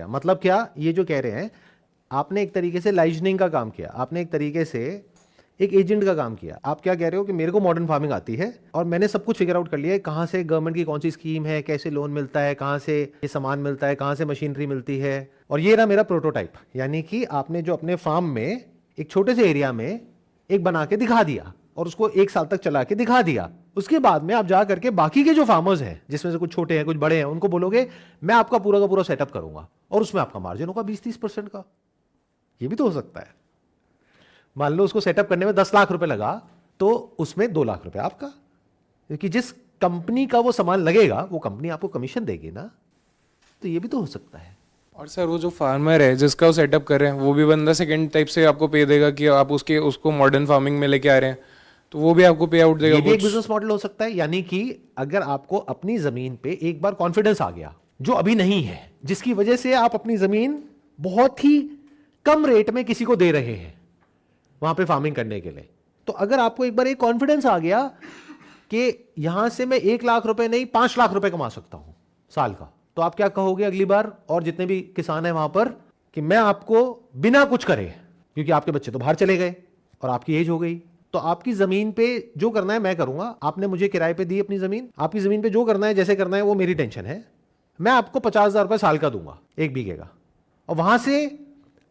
मतलब क्या, ये जो कह रहे हैं, आपने एक तरीके से लाइजनिंग का काम किया, आपने एक तरीके से एक एजेंट का काम किया। आप क्या कह रहे हो कि मेरे को मॉडर्न फार्मिंग आती है और मैंने सब कुछ फिगर आउट कर लिया है, कहाँ से गवर्नमेंट की कौन सी स्कीम है, कैसे लोन मिलता है, कहाँ से ये सामान मिलता है, कहाँ से मशीनरी मिलती है, और ये रहा मेरा प्रोटोटाइप। यानी कि आपने जो अपने फार्म में एक छोटे से एरिया में एक बना के दिखा दिया और उसको 1 साल तक चला के दिखा दिया। उसके बाद में आप जा करके बाकी के जो फार्मर्स हैं, जिसमें से कुछ छोटे हैं कुछ बड़े हैं, उनको बोलोगे मैं आपका पूरा का पूरा सेटअप करूंगा और उसमें आपका मार्जिन होगा 20-30% का। ये भी तो हो सकता है। मान लो उसको सेटअप करने में 10 लाख रुपए लगा तो उसमें 2 लाख रुपए आपका, क्योंकि जिस कंपनी का वो सामान लगेगा वो कंपनी आपको कमीशन देगी ना। तो ये भी तो हो सकता है। और सर वो जो फार्मर है जिसका वो सेटअप कर रहे हैं, वो भी बंदा सेकंड टाइप से आपको पे देगा कि आप उसको मॉडर्न फार्मिंग में लेके आ रहे हैं, तो वो भी आपको पे आउट देगा। ये भी एक बिजनेस मॉडल हो सकता है। यानी कि अगर आपको अपनी जमीन पे एक बार कॉन्फिडेंस आ गया, जो अभी नहीं है, जिसकी वजह से आप अपनी जमीन बहुत ही कम रेट में किसी को दे रहे हैं वहां पे फार्मिंग करने के लिए, तो अगर आपको एक बार एक कॉन्फिडेंस आ गया कि यहां से मैं 1 लाख रुपए नहीं 5 लाख रुपए कमा सकता हूं साल का, तो आप क्या कहोगे अगली बार, और जितने भी किसान हैं वहां पर, कि मैं आपको बिना कुछ करे, क्योंकि आपके बच्चे तो बाहर चले गए और आपकी एज हो गई, तो आपकी जमीन पे जो करना है मैं करूंगा। आपने मुझे किराए पे दी अपनी जमीन, आपकी जमीन पे जो करना है जैसे करना है वो मेरी टेंशन है। मैं आपको 50,000 रुपए साल का दूंगा 1 बीघे का। और वहां से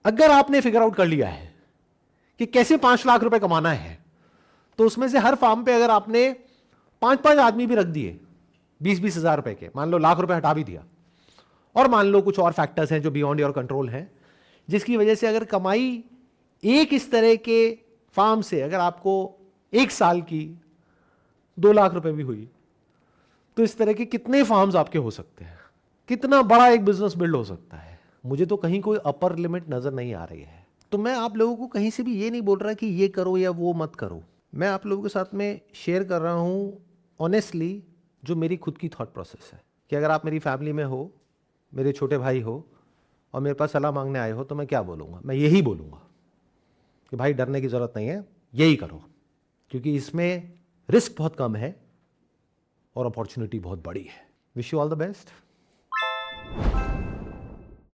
अगर आपने फिगर आउट कर लिया है कि कैसे 5 लाख रुपए कमाना है, तो उसमें से हर फार्म पे अगर आपने 5-5 आदमी भी रख दिए 20-20 हजार रुपए के, मान लो लाख रुपए हटा भी दिया, और मान लो कुछ और फैक्टर्स हैं जो बियॉन्ड योर कंट्रोल हैं, जिसकी वजह से अगर कमाई एक इस तरह के फार्म से अगर आपको 1 साल की 2 लाख रुपए भी हुई, तो इस तरह के कितने फार्म्स आपके हो सकते हैं, कितना बड़ा एक बिजनेस बिल्ड हो सकता है। मुझे तो कहीं कोई अपर लिमिट नजर नहीं आ रही है। तो मैं आप लोगों को कहीं से भी ये नहीं बोल रहा कि ये करो या वो मत करो। मैं आप लोगों के साथ में शेयर कर रहा हूं ऑनेस्टली जो मेरी खुद की थॉट प्रोसेस है, कि अगर आप मेरी फैमिली में हो, मेरे छोटे भाई हो और मेरे पास सलाह मांगने आए हो, तो मैं क्या बोलूँगा? मैं यही बोलूँगा कि भाई डरने की ज़रूरत नहीं है, यही करो, क्योंकि इसमें रिस्क बहुत कम है और अपॉर्चुनिटी बहुत बड़ी है। Wish you all the best.